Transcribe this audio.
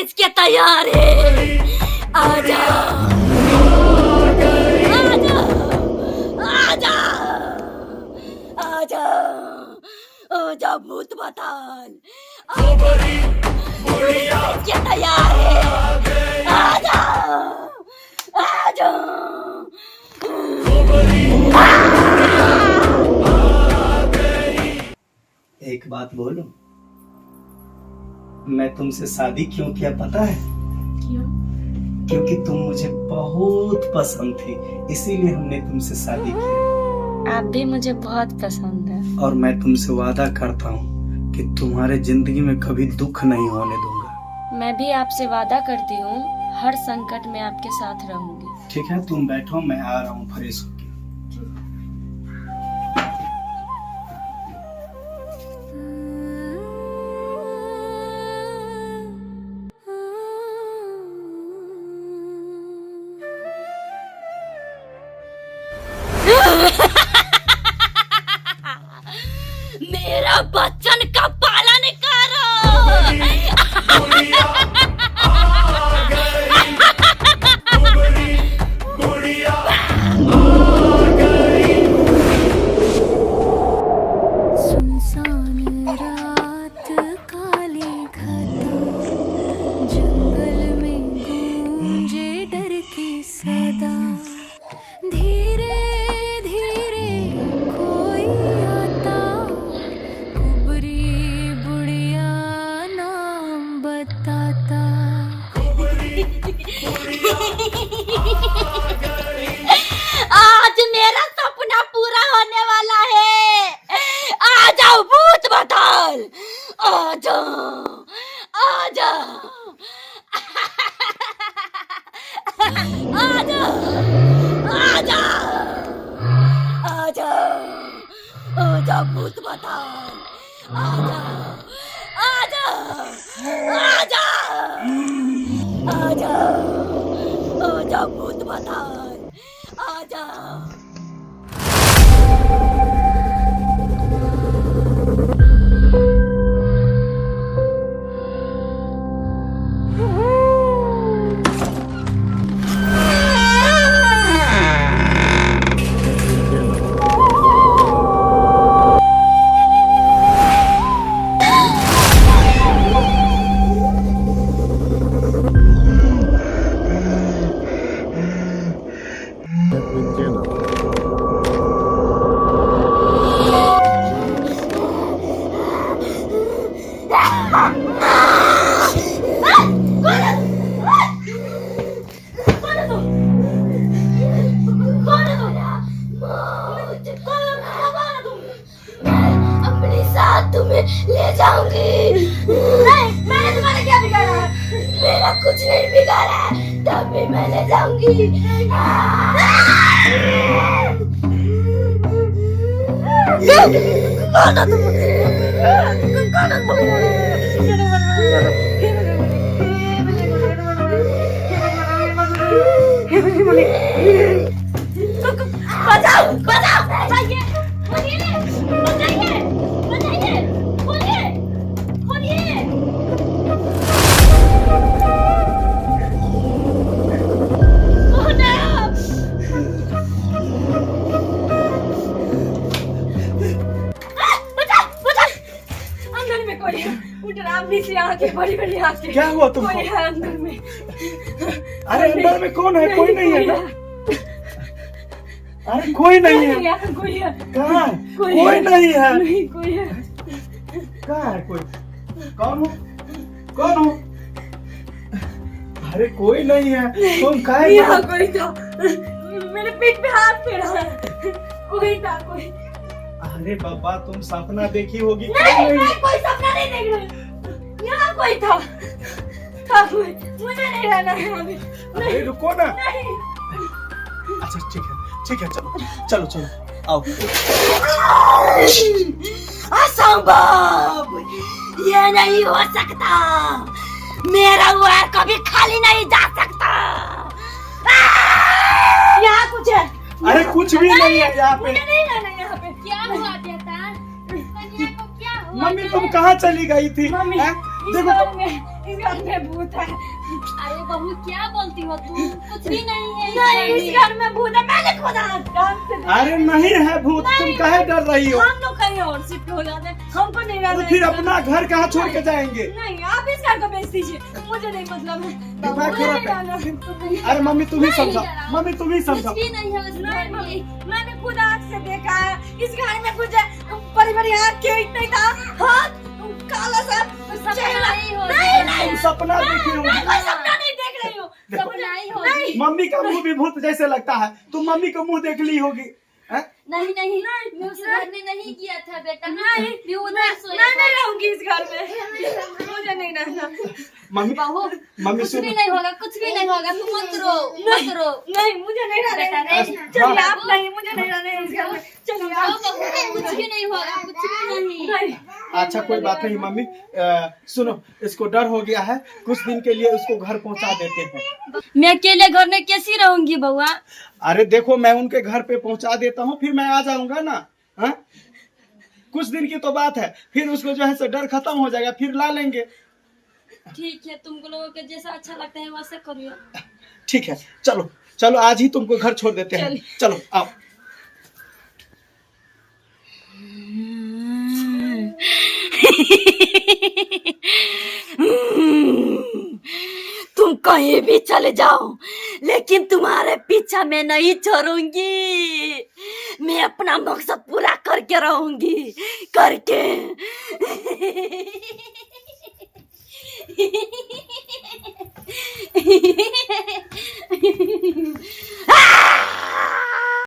खींच के तैयार है। आजा आजा आजा आजा आजा भूत बताल खींच के तैयार है। आजा आजा एक बात बोलूं, मैं तुमसे शादी क्यों किया पता है? क्यों? क्योंकि तुम मुझे बहुत पसंद थी, इसीलिए हमने तुमसे शादी की। आप भी मुझे बहुत पसंद है। और मैं तुमसे वादा करता हूँ कि तुम्हारे जिंदगी में कभी दुख नहीं होने दूंगा। मैं भी आपसे वादा करती हूँ, हर संकट में आपके साथ रहूंगी। ठीक है, तुम बैठो, मैं आ रहा हूँ फ्रेश होके। मेरा बच्चन का पालन करो। सुनसान रात काली घटा, जंगल में गूंजे डर की सदा। धीरे धीरे कोई आता, कुबरी बुढ़िया नाम बताता। आज मेरा सपना पूरा होने वाला है। आ जाओ भूत बताल, आ जाओ आ जाओ आ जाओ आ जाओ आ जाओ आ जाओ भूत बताल, आ जाओ आ जाओ आ जाओ आ जाओ आ जाओ भूत बताल, आ जाओ। अपने साथ तुम्हें ले जाऊंगी। नहीं, मैंने तुम्हारा क्या बिगाड़ा है? मेरा कुछ नहीं बिगाड़ा है, तब भी मैं ले जाऊंगी। बचाओ बचाओ, बचाइए, खोलिए, बचाइए, बचाइए, खोलिए, खोलिए। कौन है आप? बचाओ बचाओ, अंदर में कोई है। डरावनी सी आंखें, बड़ी बड़ी आंखें। क्या हुआ तुमको? कोई है अंदर में। अरे अंदर में कौन है? कोई नहीं है ना? अरे कोई नहीं है। कोई है। कहाँ है? कोई कोई नहीं है। नहीं, कोई है। कहाँ है कोई? कौन हो? कौन हो? अरे कोई नहीं है। तुम काहे? यहाँ कोई था, मेरे पीठ पे हाथ फेरा है। कोई था, कोई। अरे बाबा, तुम सपना देखी होगी। नहीं, मैं कोई सपना नहीं देख रही। यहाँ कोई था कोई। मुझे नहीं रहना है अभी। अरे रुको ना। नहीं। अच्छा ठीक है, चलो चलो चलो, आओ। असंभव, ये नहीं हो सकता। मेरा वार कभी खाली नहीं जा सकता। यहाँ कुछ है। अरे कुछ भी नहीं है यहाँ पे। मुझे नहीं रहना यहाँ पे। क्या हुआ देता? कन्या को क्या हुआ? मम्मी तुम कहाँ चली गई थी? मम्मी, हैं? इस देखो गाँव में इस घर में भूत है। अरे बहू क्या बोलती हो तुम? कुछ भी नहीं है नहीं, इस घर में भूत है। मैंने खुद हाथ कान से देखा। अरे नहीं है भूत, तुम काहे डर रही हो? हम लोग कहीं और शिफ्ट हो जाते हैं, हमको नहीं रहना तो है फिर इस घर अपना घर कहाँ छोड़ के जाएंगे? में। नहीं, आप इस घर को बेच दीजिए, मुझे नहीं मतलब है। दिमाग मुझे खराब नहीं रहना है। अरे मम्मी तुम ही समझाओ, मम्मी तुम ही कुछ समझाओ। भी नहीं है उस घर नहीं में। मम्मी, मैंने खुद आँख से देखा है। इस घर में कुछ बड़ी बड़ी आँखें नहीं था, हाथ काला सा चेहरा। नहीं हो नहीं, तुम सपना देखे हो। मैं कोई सपना नहीं देख रही हूँ। देखो, सपना ही हो। नहीं, मम्मी का मुंह भी भूत जैसे लगता है, तुम मम्मी का मुंह देख ली होगी। हैं? नहीं नहीं मैं उस घर में नहीं किया था बेटा। नहीं, मैं उधर सोया मैं था। नहीं रहूंगी इस घर में, मुझे नहीं रहना। मम्मी बहू मम्मी कुछ भी सुनो, नहीं होगा, कुछ भी नहीं होगा। तुम मत रो, मत रो। नहीं, मुझे नहीं बेटा रहना। नहीं। चलिए आप, नहीं मुझे नहीं रहना है इस घर में। चलिए जाओ आप। बहू, कुछ भी नहीं होगा, कुछ भी नहीं। नहीं, अच्छा कोई बात नहीं मम्मी, सुनो इसको डर हो गया है, कुछ दिन के लिए उसको घर पहुंचा देते हैं। मैं अकेले घर में कैसी रहूंगी बउआ? अरे देखो मैं उनके घर पे पहुंचा देता हूँ, फिर मैं आ जाऊंगा ना। हाँ? कुछ दिन की तो बात है, फिर उसको जो है सो डर खत्म हो जाएगा, फिर ला लेंगे। ठीक है, तुमको लोगों के जैसा अच्छा लगता है वैसे करियो। ठीक है, चलो चलो आज ही तुमको घर छोड़ देते हैं। चलो आओ। तुम कहीं भी चले जाओ, लेकिन तुम्हारे पीछा मैं नहीं छोड़ूंगी। मैं अपना मकसद पूरा करके रहूंगी, करके।